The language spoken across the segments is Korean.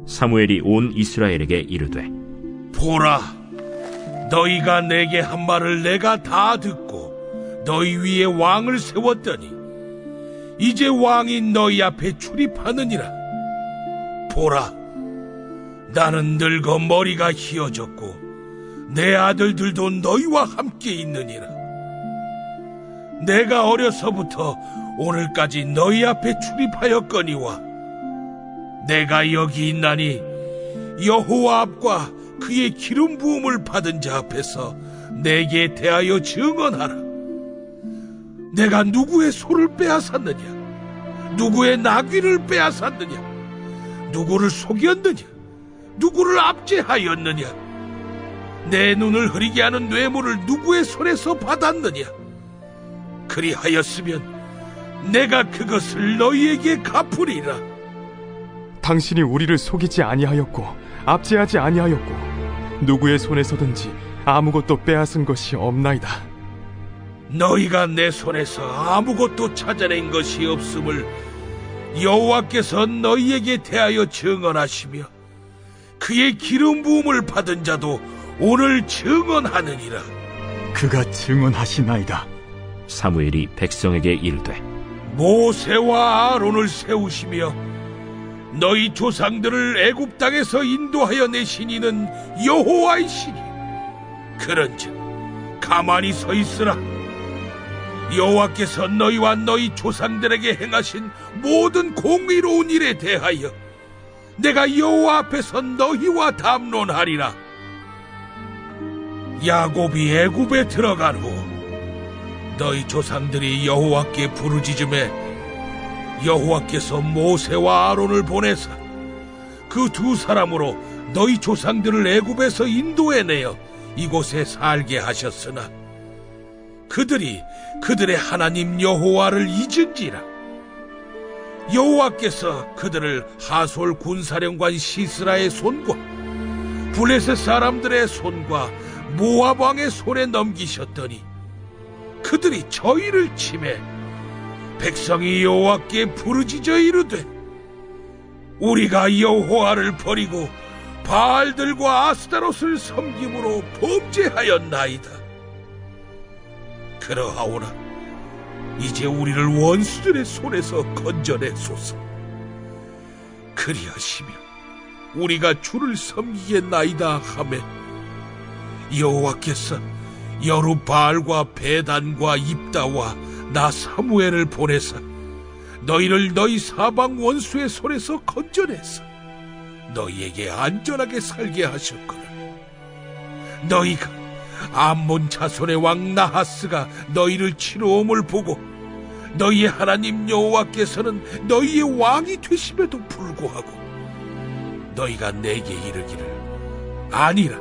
사무엘이 온 이스라엘에게 이르되, 보라, 너희가 내게 한 말을 내가 다 듣고 너희 위에 왕을 세웠더니 이제 왕이 너희 앞에 출입하느니라. 보라, 나는 늙어 머리가 희어졌고 내 아들들도 너희와 함께 있느니라. 내가 어려서부터 오늘까지 너희 앞에 출입하였거니와 내가 여기 있나니 여호와 앞과 그의 기름 부음을 받은 자 앞에서 내게 대하여 증언하라. 내가 누구의 소를 빼앗았느냐? 누구의 나귀를 빼앗았느냐? 누구를 속였느냐? 누구를 압제하였느냐? 내 눈을 흐리게 하는 뇌물을 누구의 손에서 받았느냐? 그리하였으면 내가 그것을 너희에게 갚으리라. 당신이 우리를 속이지 아니하였고 압제하지 아니하였고 누구의 손에서든지 아무것도 빼앗은 것이 없나이다. 너희가 내 손에서 아무것도 찾아낸 것이 없음을 여호와께서 너희에게 대하여 증언하시며 그의 기름 부음을 받은 자도 오늘 증언하느니라. 그가 증언하시나이다. 사무엘이 백성에게 이르되, 모세와 아론을 세우시며 너희 조상들을 애굽 땅에서 인도하여 내신 이는 여호와이시니 그런즉 가만히 서 있으라. 여호와께서 너희와 너희 조상들에게 행하신 모든 공의로운 일에 대하여 내가 여호와 앞에서 너희와 담론하리라. 야곱이 애굽에 들어간 후 너희 조상들이 여호와께 부르짖음에 여호와께서 모세와 아론을 보내사 그 두 사람으로 너희 조상들을 애굽에서 인도해내어 이곳에 살게 하셨으나 그들이 그들의 하나님 여호와를 잊은지라. 여호와께서 그들을 하솔 군사령관 시스라의 손과 블레셋 사람들의 손과 모압 왕의 손에 넘기셨더니 그들이 저희를 치매 백성이 여호와께 부르짖어 이르되 우리가 여호와를 버리고 바알들과 아스타롯을 섬김으로 범죄하였나이다. 그러하오나 이제 우리를 원수들의 손에서 건져내소서. 그리하시면 우리가 주를 섬기겠나이다 하매 여호와께서 여룻바알과 베단과 입다와 나 사무엘을 보내사 너희를 너희 사방 원수의 손에서 건져내서 너희에게 안전하게 살게 하셨거늘 너희가 암몬 자손의 왕 나하스가 너희를 치러 옴을 보고 너희의 하나님 여호와께서는 너희의 왕이 되심에도 불구하고 너희가 내게 이르기를 아니라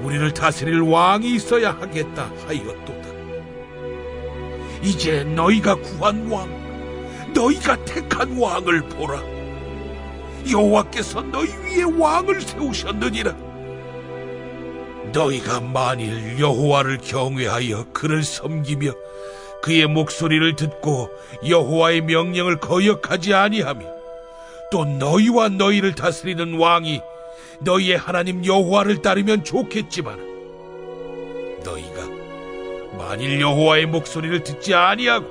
우리를 다스릴 왕이 있어야 하겠다 하였도다. 이제 너희가 구한 왕, 너희가 택한 왕을 보라. 여호와께서 너희 위에 왕을 세우셨느니라. 너희가 만일 여호와를 경외하여 그를 섬기며 그의 목소리를 듣고 여호와의 명령을 거역하지 아니하며 또 너희와 너희를 다스리는 왕이 너희의 하나님 여호와를 따르면 좋겠지만 너희가 만일 여호와의 목소리를 듣지 아니하고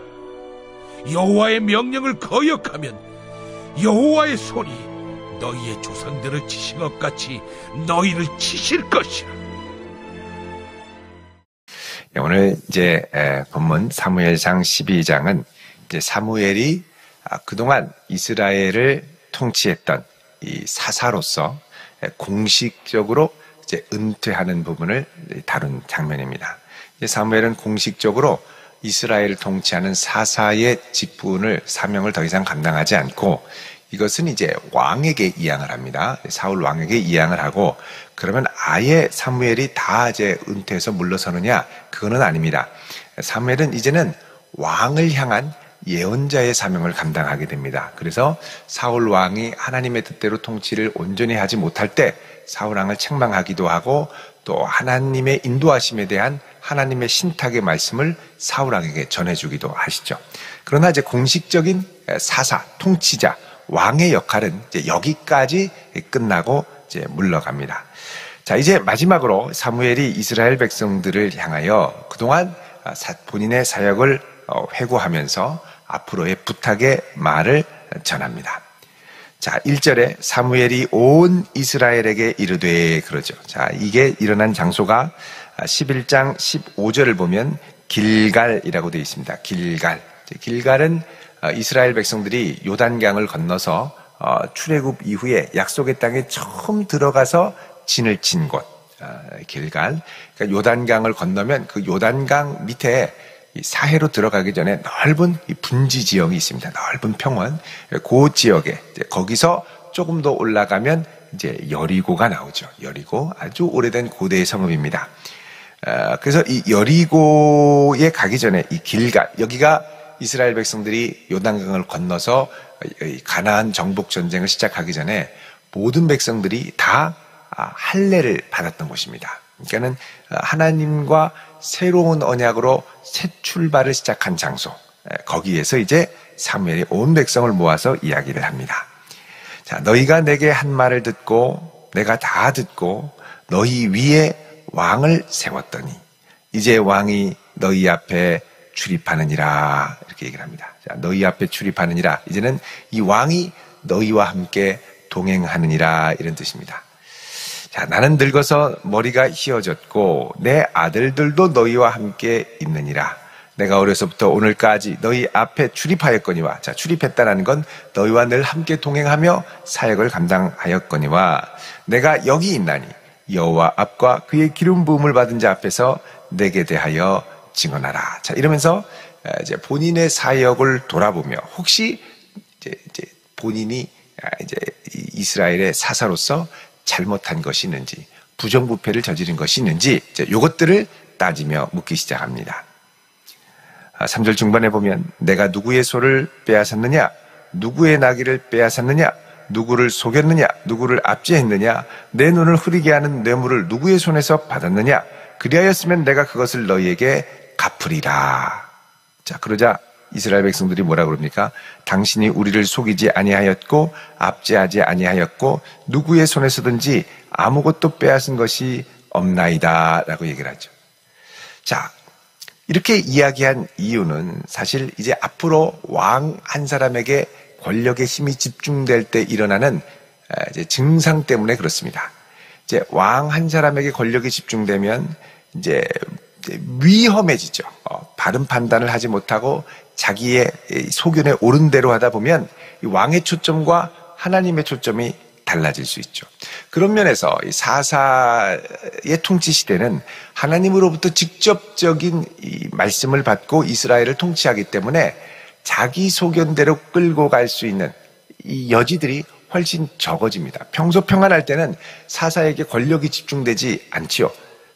여호와의 명령을 거역하면 여호와의 손이 너희의 조상들을 치신 것 같이 너희를 치실 것이라. 오늘 이제 본문 사무엘상 12장은 이제 사무엘이 그동안 이스라엘을 통치했던 이 사사로서 공식적으로 이제 은퇴하는 부분을 다룬 장면입니다. 사무엘은 공식적으로 이스라엘을 통치하는 사사의 직분을 사명을 더 이상 감당하지 않고 이것은 이제 왕에게 이양을 합니다. 사울 왕에게 이양을 하고 그러면 아예 사무엘이 다 이제 은퇴해서 물러서느냐? 그거는 아닙니다. 사무엘은 이제는 왕을 향한 예언자의 사명을 감당하게 됩니다. 그래서 사울 왕이 하나님의 뜻대로 통치를 온전히 하지 못할 때 사울 왕을 책망하기도 하고 또 하나님의 인도하심에 대한 하나님의 신탁의 말씀을 사울 왕에게 전해주기도 하시죠. 그러나 이제 공식적인 사사, 통치자, 왕의 역할은 이제 여기까지 끝나고 이제 물러갑니다. 자, 이제 마지막으로 사무엘이 이스라엘 백성들을 향하여 그동안 본인의 사역을 회고하면서 앞으로의 부탁의 말을 전합니다. 자, 1절에 사무엘이 온 이스라엘에게 이르되 그러죠. 자, 이게 일어난 장소가 11장 15절을 보면 길갈이라고 되어 있습니다. 길갈. 길갈은 이스라엘 백성들이 요단강을 건너서 출애굽 이후에 약속의 땅에 처음 들어가서 진을 친 곳. 길갈. 그러니까 요단강을 건너면 그 요단강 밑에 사해로 들어가기 전에 넓은 분지 지역이 있습니다. 넓은 평원. 그 지역에 거기서 조금 더 올라가면 이제 여리고가 나오죠. 여리고 아주 오래된 고대의 성읍입니다. 그래서 이 여리고에 가기 전에 이 길갈, 여기가 이스라엘 백성들이 요단강을 건너서 가나안 정복 전쟁을 시작하기 전에 모든 백성들이 다 할례를 받았던 곳입니다. 그러니까는 하나님과 새로운 언약으로 새 출발을 시작한 장소, 거기에서 이제 사무엘이 온 백성을 모아서 이야기를 합니다. 자, 너희가 내게 한 말을 듣고 내가 다 듣고 너희 위에 왕을 세웠더니 이제 왕이 너희 앞에 출입하느니라, 이렇게 얘기를 합니다. 자, 너희 앞에 출입하느니라, 이제는 이 왕이 너희와 함께 동행하느니라, 이런 뜻입니다. 자, 나는 늙어서 머리가 휘어졌고 내 아들들도 너희와 함께 있느니라. 내가 어려서부터 오늘까지 너희 앞에 출입하였거니와, 자, 출입했다는 건 너희와 늘 함께 동행하며 사역을 감당하였거니와 내가 여기 있나니 여호와 앞과 그의 기름 부음을 받은 자 앞에서 내게 대하여 증언하라. 자, 이러면서 이제 본인의 사역을 돌아보며 혹시 이제 본인이 이제 이스라엘의 사사로서 잘못한 것이 있는지, 부정부패를 저지른 것이 있는지, 이것들을 따지며 묻기 시작합니다. 3절 중반에 보면 내가 누구의 소를 빼앗았느냐, 누구의 나귀를 빼앗았느냐, 누구를 속였느냐, 누구를 압제했느냐, 내 눈을 흐리게 하는 뇌물을 누구의 손에서 받았느냐, 그리하였으면 내가 그것을 너희에게 갚으리라. 자, 그러자 이스라엘 백성들이 뭐라 그럽니까? 당신이 우리를 속이지 아니하였고 압제하지 아니하였고 누구의 손에서든지 아무것도 빼앗은 것이 없나이다, 라고 얘기를 하죠. 자, 이렇게 이야기한 이유는 사실 이제 앞으로 왕 한 사람에게 권력의 힘이 집중될 때 일어나는 이제 증상 때문에 그렇습니다. 이제 왕 한 사람에게 권력이 집중되면 이제 위험해지죠. 바른 판단을 하지 못하고 자기의 소견에 옳은 대로 하다 보면 왕의 초점과 하나님의 초점이 달라질 수 있죠. 그런 면에서 사사의 통치 시대는 하나님으로부터 직접적인 이 말씀을 받고 이스라엘을 통치하기 때문에 자기 소견대로 끌고 갈 수 있는 이 여지들이 훨씬 적어집니다. 평소 평안할 때는 사사에게 권력이 집중되지 않지요.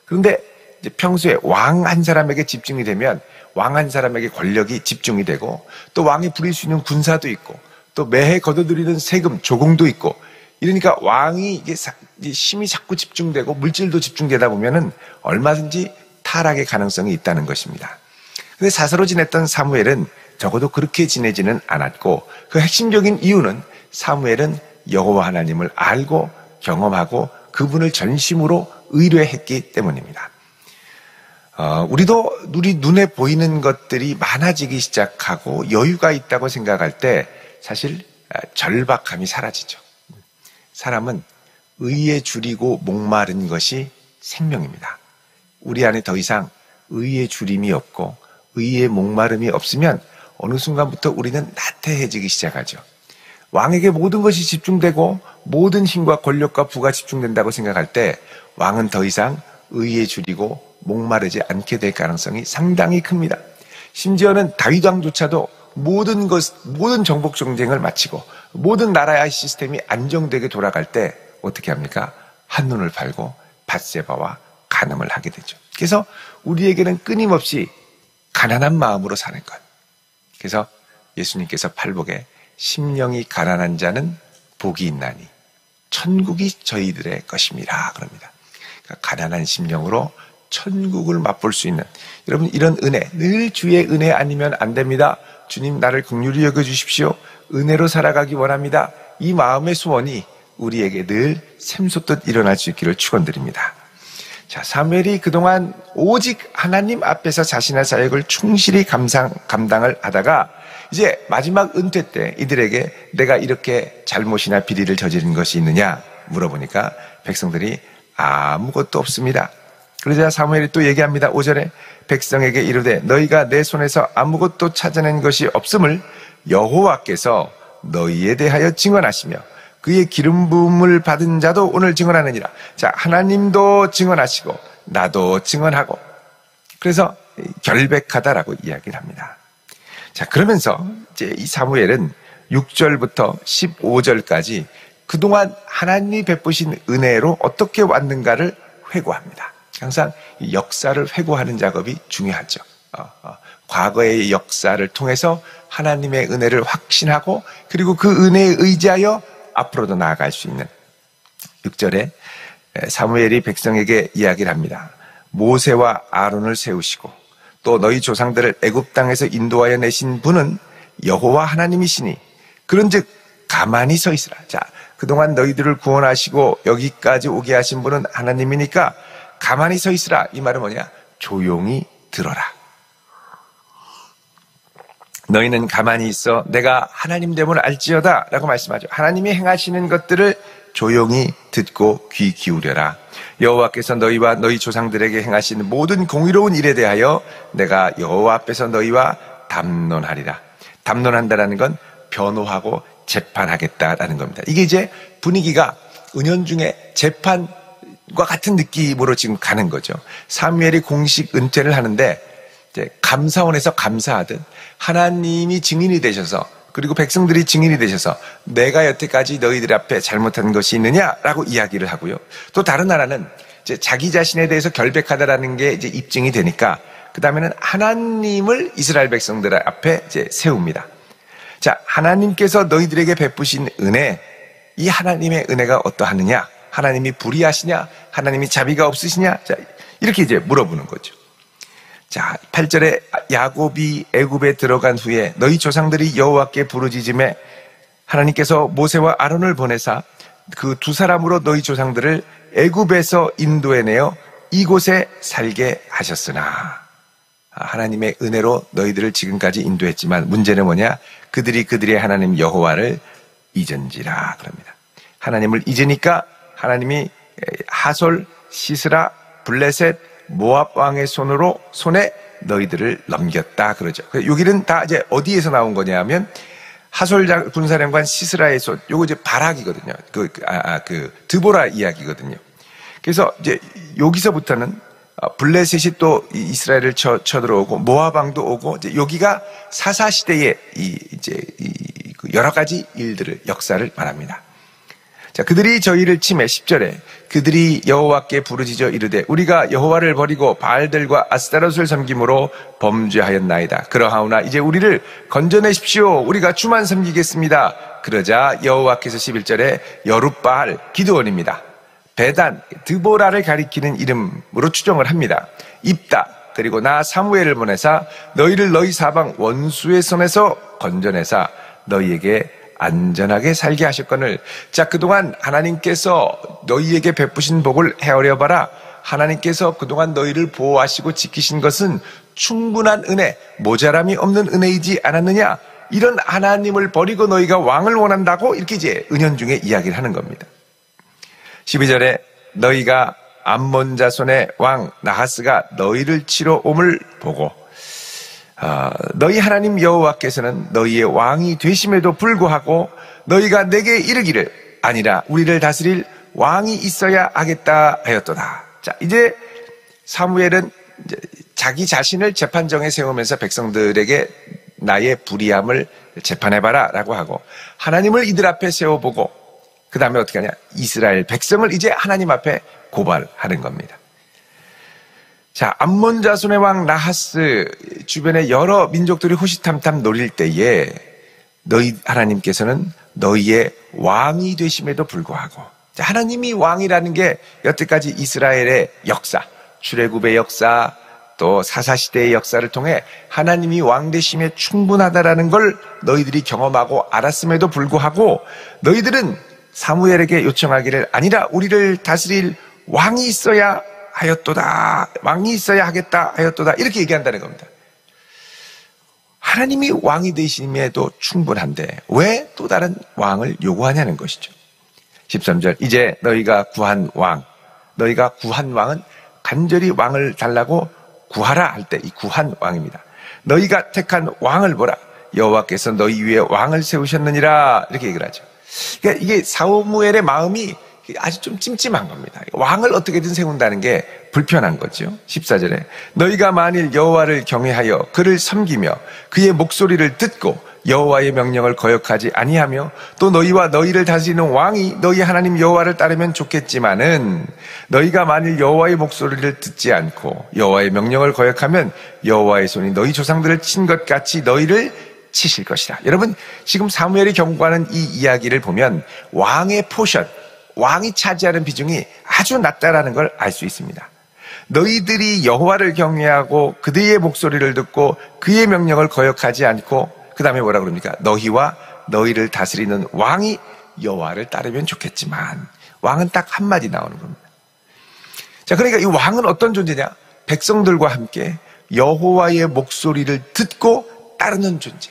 그런데 이제 평소에 왕 한 사람에게 집중이 되면 왕 한 사람에게 권력이 집중이 되고 또 왕이 부릴 수 있는 군사도 있고 또 매해 거둬들이는 세금, 조공도 있고 이러니까 왕이 이게 힘이 자꾸 집중되고 물질도 집중되다 보면은 얼마든지 타락의 가능성이 있다는 것입니다. 근데 사사로 지냈던 사무엘은 적어도 그렇게 지내지는 않았고 그 핵심적인 이유는 사무엘은 여호와 하나님을 알고 경험하고 그분을 전심으로 의뢰했기 때문입니다. 우리도 우리 눈에 보이는 것들이 많아지기 시작하고 여유가 있다고 생각할 때 사실 절박함이 사라지죠. 사람은 의에 줄이고 목마른 것이 생명입니다. 우리 안에 더 이상 의에 줄임이 없고 의에 목마름이 없으면 어느 순간부터 우리는 나태해지기 시작하죠. 왕에게 모든 것이 집중되고 모든 힘과 권력과 부가 집중된다고 생각할 때 왕은 더 이상 의에 줄이고 목마르지 않게 될 가능성이 상당히 큽니다. 심지어는 다윗 왕조차도 모든 정복 전쟁을 마치고 모든 나라의 시스템이 안정되게 돌아갈 때 어떻게 합니까? 한눈을 팔고 밧세바와 간음을 하게 되죠. 그래서 우리에게는 끊임없이 가난한 마음으로 사는 것. 그래서 예수님께서 팔복에 심령이 가난한 자는 복이 있나니 천국이 저희들의 것임이라 그럽니다. 그러니까 가난한 심령으로 천국을 맛볼 수 있는, 여러분 이런 은혜, 늘 주의 은혜 아니면 안 됩니다. 주님 나를 긍휼히 여겨주십시오. 은혜로 살아가기 원합니다. 이 마음의 소원이 우리에게 늘 샘솟듯 일어날 수 있기를 축원드립니다. 자, 사무엘이 그동안 오직 하나님 앞에서 자신의 사역을 충실히 감당을 하다가 이제 마지막 은퇴 때 이들에게 내가 이렇게 잘못이나 비리를 저지른 것이 있느냐 물어보니까 백성들이 아무것도 없습니다. 그러자 사무엘이 또 얘기합니다. 5절에 백성에게 이르되 너희가 내 손에서 아무것도 찾아낸 것이 없음을 여호와께서 너희에 대하여 증언하시며 그의 기름 부음을 받은 자도 오늘 증언하느니라. 자, 하나님도 증언하시고 나도 증언하고, 그래서 결백하다라고 이야기를 합니다. 자, 그러면서 이제 이 사무엘은 6절부터 15절까지 그동안 하나님이 베푸신 은혜로 어떻게 왔는가를 회고합니다. 항상 이 역사를 회고하는 작업이 중요하죠. 과거의 역사를 통해서 하나님의 은혜를 확신하고 그리고 그 은혜에 의지하여 앞으로도 나아갈 수 있는. 6절에 사무엘이 백성에게 이야기를 합니다. 모세와 아론을 세우시고 또 너희 조상들을 애굽 땅에서 인도하여 내신 분은 여호와 하나님이시니 그런즉 가만히 서 있으라. 자, 그동안 너희들을 구원하시고 여기까지 오게 하신 분은 하나님이니까 가만히 서 있으라. 이 말은 뭐냐? 조용히 들어라. 너희는 가만히 있어 내가 하나님 됨을 알지어다 라고 말씀하죠. 하나님이 행하시는 것들을 조용히 듣고 귀 기울여라. 여호와께서 너희와 너희 조상들에게 행하신 모든 공의로운 일에 대하여 내가 여호와 앞에서 너희와 담론하리라. 담론한다라는 건 변호하고 재판하겠다라는 겁니다. 이게 이제 분위기가 은연중에 재판과 같은 느낌으로 지금 가는 거죠. 사무엘이 공식 은퇴를 하는데 이제 감사원에서 감사하듯 하나님이 증인이 되셔서 그리고 백성들이 증인이 되셔서 내가 여태까지 너희들 앞에 잘못한 것이 있느냐라고 이야기를 하고요. 또 다른 나라는 이제 자기 자신에 대해서 결백하다라는 게 이제 입증이 되니까 그 다음에는 하나님을 이스라엘 백성들 앞에 이제 세웁니다. 자, 하나님께서 너희들에게 베푸신 은혜, 이 하나님의 은혜가 어떠하느냐? 하나님이 불의하시냐? 하나님이 자비가 없으시냐? 자, 이렇게 이제 물어보는 거죠. 자, 8절에 야곱이 애굽에 들어간 후에 너희 조상들이 여호와께 부르짖음에 하나님께서 모세와 아론을 보내사 그 두 사람으로 너희 조상들을 애굽에서 인도해내어 이곳에 살게 하셨으나 하나님의 은혜로 너희들을 지금까지 인도했지만 문제는 뭐냐? 그들이 하나님 여호와를 잊은지라 그럽니다. 하나님을 잊으니까 하나님이 하솔, 시스라, 블레셋, 모압 왕의 손에 너희들을 넘겼다 그러죠. 여기는 다 이제 어디에서 나온 거냐면 하솔 군사령관 시스라의 손, 요거 이제 바락이거든요. 드보라 이야기거든요. 그래서 이제 여기서부터는 블레셋이 또 이스라엘을 쳐들어오고 모압 왕도 오고 이제 여기가 사사 시대의 여러 가지 일들을 역사를 말합니다. 자, 그들이 저희를 치매 10절에 그들이 여호와께 부르짖어 이르되 우리가 여호와를 버리고 바알들과 아스타롯을 섬김으로 범죄하였나이다. 그러하오나 이제 우리를 건져내십시오. 우리가 주만 섬기겠습니다. 그러자 여호와께서 11절에 여룻바알 기드온입니다. 베단, 드보라를 가리키는 이름으로 추정을 합니다. 입다, 그리고 나 사무엘을 보내사 너희를 너희 사방 원수의 손에서 건져내사 너희에게 안전하게 살게 하셨거늘. 자, 그동안 하나님께서 너희에게 베푸신 복을 헤아려 봐라. 하나님께서 그동안 너희를 보호하시고 지키신 것은 충분한 은혜, 모자람이 없는 은혜이지 않았느냐? 이런 하나님을 버리고 너희가 왕을 원한다고 이렇게 이제 은연중에 이야기를 하는 겁니다. 12절에 너희가 암몬 자손의 왕 나하스가 너희를 치러 옴을 보고 너희 하나님 여호와께서는 너희의 왕이 되심에도 불구하고 너희가 내게 이르기를 아니라 우리를 다스릴 왕이 있어야 하겠다 하였도다. 자, 이제 사무엘은 이제 자기 자신을 재판정에 세우면서 백성들에게 나의 불의함을 재판해봐라 라고 하고 하나님을 이들 앞에 세워보고 그 다음에 어떻게 하냐? 이스라엘 백성을 이제 하나님 앞에 고발하는 겁니다. 자, 암몬 자손의 왕 나하스 주변에 여러 민족들이 호시탐탐 노릴 때에 너희 하나님께서는 너희의 왕이 되심에도 불구하고, 자, 하나님이 왕이라는 게 여태까지 이스라엘의 역사, 출애굽의 역사, 또 사사시대의 역사를 통해 하나님이 왕 되심에 충분하다라는 걸 너희들이 경험하고 알았음에도 불구하고 너희들은 사무엘에게 요청하기를 아니라 우리를 다스릴 왕이 있어야 하였도다. 왕이 있어야 하겠다 하였도다. 이렇게 얘기한다는 겁니다. 하나님이 왕이 되심에도 충분한데 왜 또 다른 왕을 요구하냐는 것이죠. 13절 이제 너희가 구한 왕은 간절히 왕을 달라고 구하라 할 때 이 구한 왕입니다. 너희가 택한 왕을 보라. 여호와께서 너희 위에 왕을 세우셨느니라. 이렇게 얘기를 하죠. 그러니까 이게 사무엘의 마음이 아주 좀 찜찜한 겁니다. 왕을 어떻게든 세운다는 게 불편한 거죠. 14절에 너희가 만일 여호와를 경외하여 그를 섬기며 그의 목소리를 듣고 여호와의 명령을 거역하지 아니하며 또 너희와 너희를 다스리는 왕이 너희 하나님 여호와를 따르면 좋겠지만은 너희가 만일 여호와의 목소리를 듣지 않고 여호와의 명령을 거역하면 여호와의 손이 너희 조상들을 친 것 같이 너희를 치실 것이다. 여러분 지금 사무엘이 경고하는 이 이야기를 보면 왕의 포션, 왕이 차지하는 비중이 아주 낮다라는 걸 알 수 있습니다. 너희들이 여호와를 경외하고 그의 목소리를 듣고 그의 명령을 거역하지 않고 그 다음에 뭐라 그럽니까? 너희와 너희를 다스리는 왕이 여호와를 따르면 좋겠지만 왕은 딱 한마디 나오는 겁니다. 자, 그러니까 이 왕은 어떤 존재냐? 백성들과 함께 여호와의 목소리를 듣고 따르는 존재,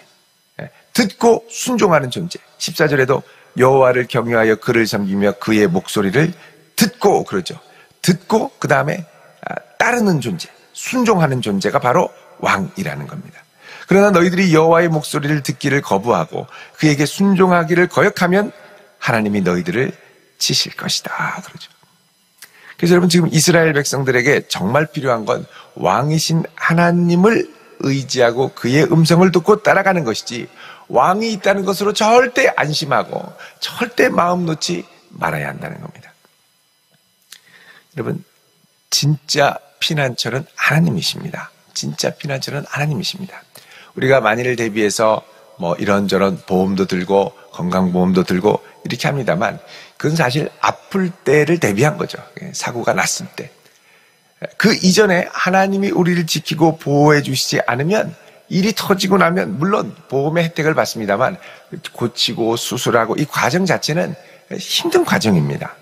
듣고 순종하는 존재. 14절에도 여호와를 경외하여 그를 섬기며 그의 목소리를 듣고 그러죠. 듣고 그 다음에 따르는 존재, 순종하는 존재가 바로 왕이라는 겁니다. 그러나 너희들이 여호와의 목소리를 듣기를 거부하고 그에게 순종하기를 거역하면 하나님이 너희들을 치실 것이다. 그러죠. 그래서 여러분 지금 이스라엘 백성들에게 정말 필요한 건 왕이신 하나님을 의지하고 그의 음성을 듣고 따라가는 것이지 왕이 있다는 것으로 절대 안심하고 절대 마음 놓지 말아야 한다는 겁니다. 여러분 진짜 피난처는 하나님이십니다. 진짜 피난처는 하나님이십니다. 우리가 만일을 대비해서 뭐 이런저런 보험도 들고 건강보험도 들고 이렇게 합니다만 그건 사실 아플 때를 대비한 거죠. 사고가 났을 때. 그 이전에 하나님이 우리를 지키고 보호해 주시지 않으면 일이 터지고 나면 물론 보험의 혜택을 받습니다만 고치고 수술하고 이 과정 자체는 힘든 과정입니다.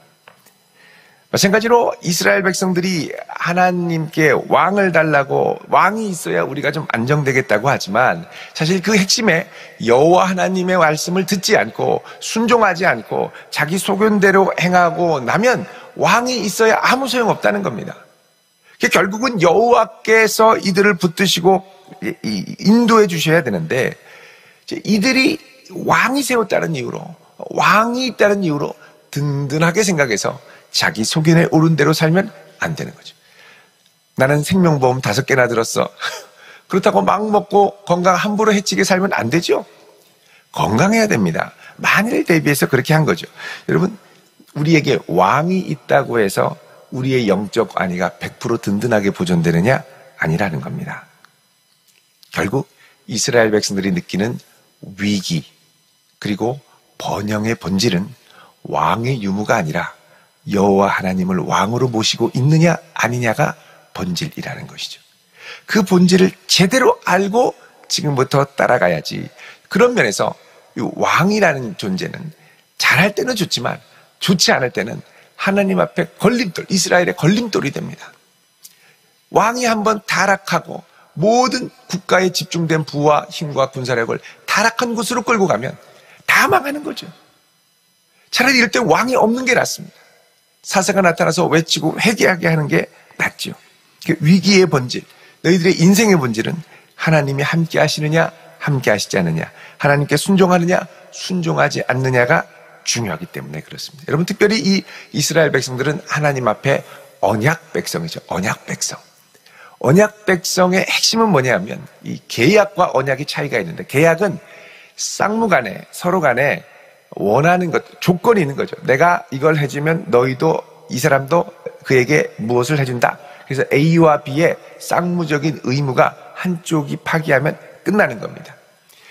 마찬가지로 이스라엘 백성들이 하나님께 왕을 달라고 왕이 있어야 우리가 좀 안정되겠다고 하지만 사실 그 핵심에 여호와 하나님의 말씀을 듣지 않고 순종하지 않고 자기 소견대로 행하고 나면 왕이 있어야 아무 소용없다는 겁니다. 결국은 여호와께서 이들을 붙드시고 인도해 주셔야 되는데 이들이 왕이 세웠다는 이유로 왕이 있다는 이유로 든든하게 생각해서 자기 소견에 오른 대로 살면 안 되는 거죠. 나는 생명보험 5개나 들었어. 그렇다고 막 먹고 건강 함부로 해치게 살면 안 되죠. 건강해야 됩니다. 만일을 대비해서 그렇게 한 거죠. 여러분 우리에게 왕이 있다고 해서 우리의 영적 안위가 100% 든든하게 보존되느냐? 아니라는 겁니다. 결국 이스라엘 백성들이 느끼는 위기 그리고 번영의 본질은 왕의 유무가 아니라 여호와 하나님을 왕으로 모시고 있느냐 아니냐가 본질이라는 것이죠. 그 본질을 제대로 알고 지금부터 따라가야지. 그런 면에서 이 왕이라는 존재는 잘할 때는 좋지만 좋지 않을 때는 하나님 앞에 걸림돌, 이스라엘의 걸림돌이 됩니다. 왕이 한번 타락하고 모든 국가에 집중된 부와 힘과 군사력을 타락한 곳으로 끌고 가면 다 망하는 거죠. 차라리 이럴 때 왕이 없는 게 낫습니다. 사사가 나타나서 외치고 회개하게 하는 게 낫죠. 위기의 본질, 너희들의 인생의 본질은 하나님이 함께 하시느냐 함께 하시지 않느냐, 하나님께 순종하느냐 순종하지 않느냐가 중요하기 때문에 그렇습니다. 여러분 특별히 이 이스라엘 백성들은 하나님 앞에 언약 백성이죠. 언약 백성. 언약 백성의 핵심은 뭐냐면 이 계약과 언약이 차이가 있는데 계약은 쌍무 간에 서로 간에 원하는 것, 조건이 있는 거죠. 내가 이걸 해주면 너희도 이 사람도 그에게 무엇을 해준다. 그래서 A와 B의 쌍무적인 의무가 한쪽이 파기하면 끝나는 겁니다.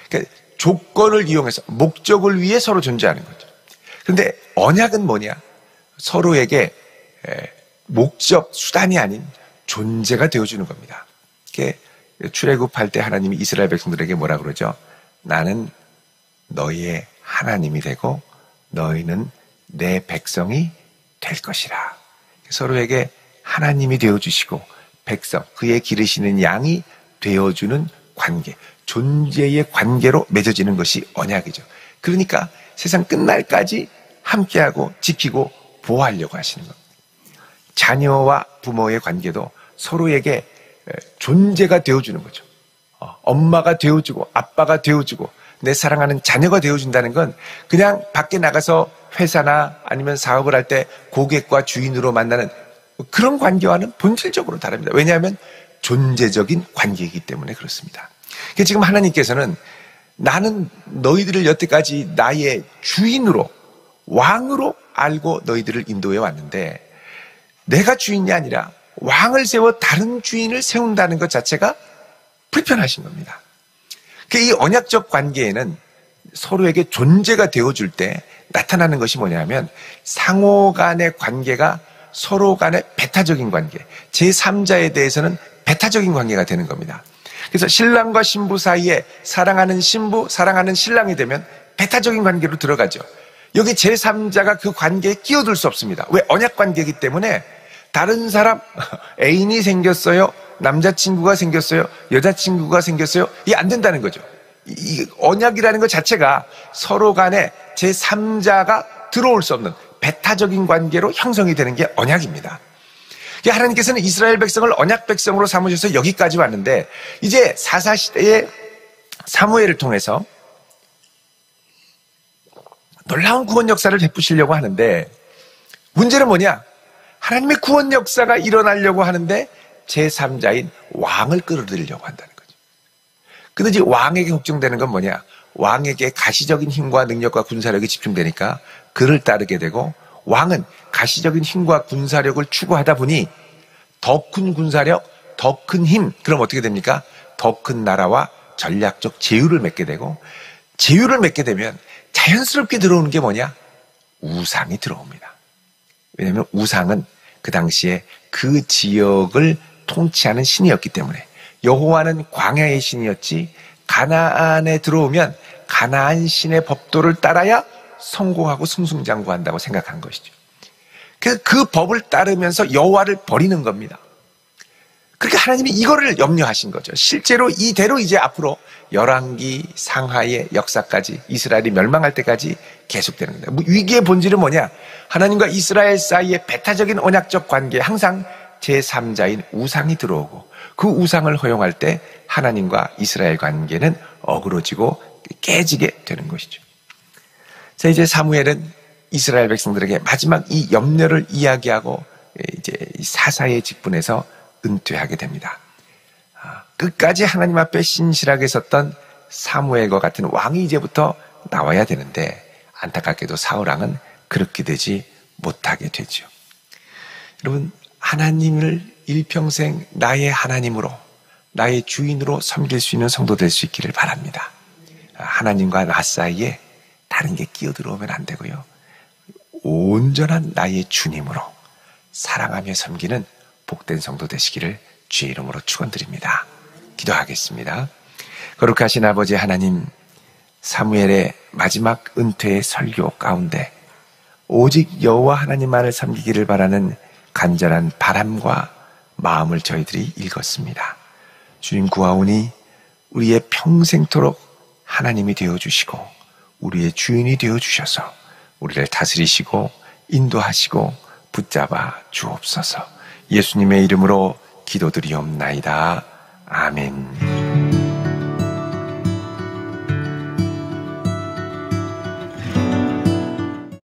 그러니까 조건을 이용해서 목적을 위해 서로 존재하는 거죠. 그런데 언약은 뭐냐? 서로에게 목적, 수단이 아닌 존재가 되어주는 겁니다. 이렇게 출애굽할 때 하나님이 이스라엘 백성들에게 뭐라 그러죠? 나는 너희의 하나님이 되고 너희는 내 백성이 될 것이라. 서로에게 하나님이 되어주시고 백성, 그의 기르시는 양이 되어주는 관계, 존재의 관계로 맺어지는 것이 언약이죠. 그러니까 세상 끝날까지 함께하고 지키고 보호하려고 하시는 겁니다. 자녀와 부모의 관계도 서로에게 존재가 되어주는 거죠. 엄마가 되어주고 아빠가 되어주고 내 사랑하는 자녀가 되어준다는 건 그냥 밖에 나가서 회사나 아니면 사업을 할 때 고객과 주인으로 만나는 그런 관계와는 본질적으로 다릅니다. 왜냐하면 존재적인 관계이기 때문에 그렇습니다. 그러니까 지금 하나님께서는 나는 너희들을 여태까지 나의 주인으로, 왕으로 알고 너희들을 인도해 왔는데 내가 주인이 아니라 왕을 세워 다른 주인을 세운다는 것 자체가 불편하신 겁니다. 이 언약적 관계에는 서로에게 존재가 되어줄 때 나타나는 것이 뭐냐면 상호 간의 관계가 서로 간의 배타적인 관계, 제3자에 대해서는 배타적인 관계가 되는 겁니다. 그래서 신랑과 신부 사이에 사랑하는 신부, 사랑하는 신랑이 되면 배타적인 관계로 들어가죠. 여기 제3자가 그 관계에 끼어들 수 없습니다. 왜? 언약 관계이기 때문에 다른 사람, 애인이 생겼어요, 남자친구가 생겼어요, 여자친구가 생겼어요, 이게 안 된다는 거죠. 이 언약이라는 것 자체가 서로 간에 제3자가 들어올 수 없는 배타적인 관계로 형성이 되는 게 언약입니다. 하나님께서는 이스라엘 백성을 언약 백성으로 삼으셔서 여기까지 왔는데 이제 사사시대의 사무엘을 통해서 놀라운 구원 역사를 베푸시려고 하는데 문제는 뭐냐? 하나님의 구원 역사가 일어나려고 하는데 제3자인 왕을 끌어들이려고 한다는 거죠. 근데 이제 왕에게 걱정되는 건 뭐냐? 왕에게 가시적인 힘과 능력과 군사력이 집중되니까 그를 따르게 되고 왕은 가시적인 힘과 군사력을 추구하다 보니 더 큰 군사력, 더 큰 힘, 그럼 어떻게 됩니까? 더 큰 나라와 전략적 제휴를 맺게 되고 제휴를 맺게 되면 자연스럽게 들어오는 게 뭐냐? 우상이 들어옵니다. 왜냐하면 우상은 그 당시에 그 지역을 통치하는 신이었기 때문에 여호와는 광야의 신이었지 가나안에 들어오면 가나안 신의 법도를 따라야 성공하고 승승장구한다고 생각한 것이죠. 그래서 그 법을 따르면서 여호와를 버리는 겁니다. 그러니까 하나님이 이거를 염려하신 거죠. 실제로 이대로 이제 앞으로 열왕기 상하의 역사까지 이스라엘이 멸망할 때까지 계속되는 겁니다. 위기의 본질은 뭐냐? 하나님과 이스라엘 사이의 배타적인 언약적 관계에 항상 제3자인 우상이 들어오고 그 우상을 허용할 때 하나님과 이스라엘 관계는 어그러지고 깨지게 되는 것이죠. 자, 이제 사무엘은 이스라엘 백성들에게 마지막 이 염려를 이야기하고 이제 사사의 직분에서 은퇴하게 됩니다. 끝까지 하나님 앞에 신실하게 섰던 사무엘과 같은 왕이 이제부터 나와야 되는데 안타깝게도 사울왕은 그렇게 되지 못하게 되죠. 여러분, 하나님을 일평생 나의 하나님으로, 나의 주인으로 섬길 수 있는 성도 될 수 있기를 바랍니다. 하나님과 나 사이에 다른 게 끼어들어오면 안 되고요. 온전한 나의 주님으로 사랑하며 섬기는 복된 성도 되시기를 주의 이름으로 축원드립니다. 기도하겠습니다. 거룩하신 아버지 하나님, 사무엘의 마지막 은퇴의 설교 가운데 오직 여호와 하나님만을 섬기기를 바라는 간절한 바람과 마음을 저희들이 읽었습니다. 주님 구하오니 우리의 평생토록 하나님이 되어주시고 우리의 주인이 되어주셔서 우리를 다스리시고 인도하시고 붙잡아 주옵소서. 예수님의 이름으로 기도드리옵나이다. 아멘.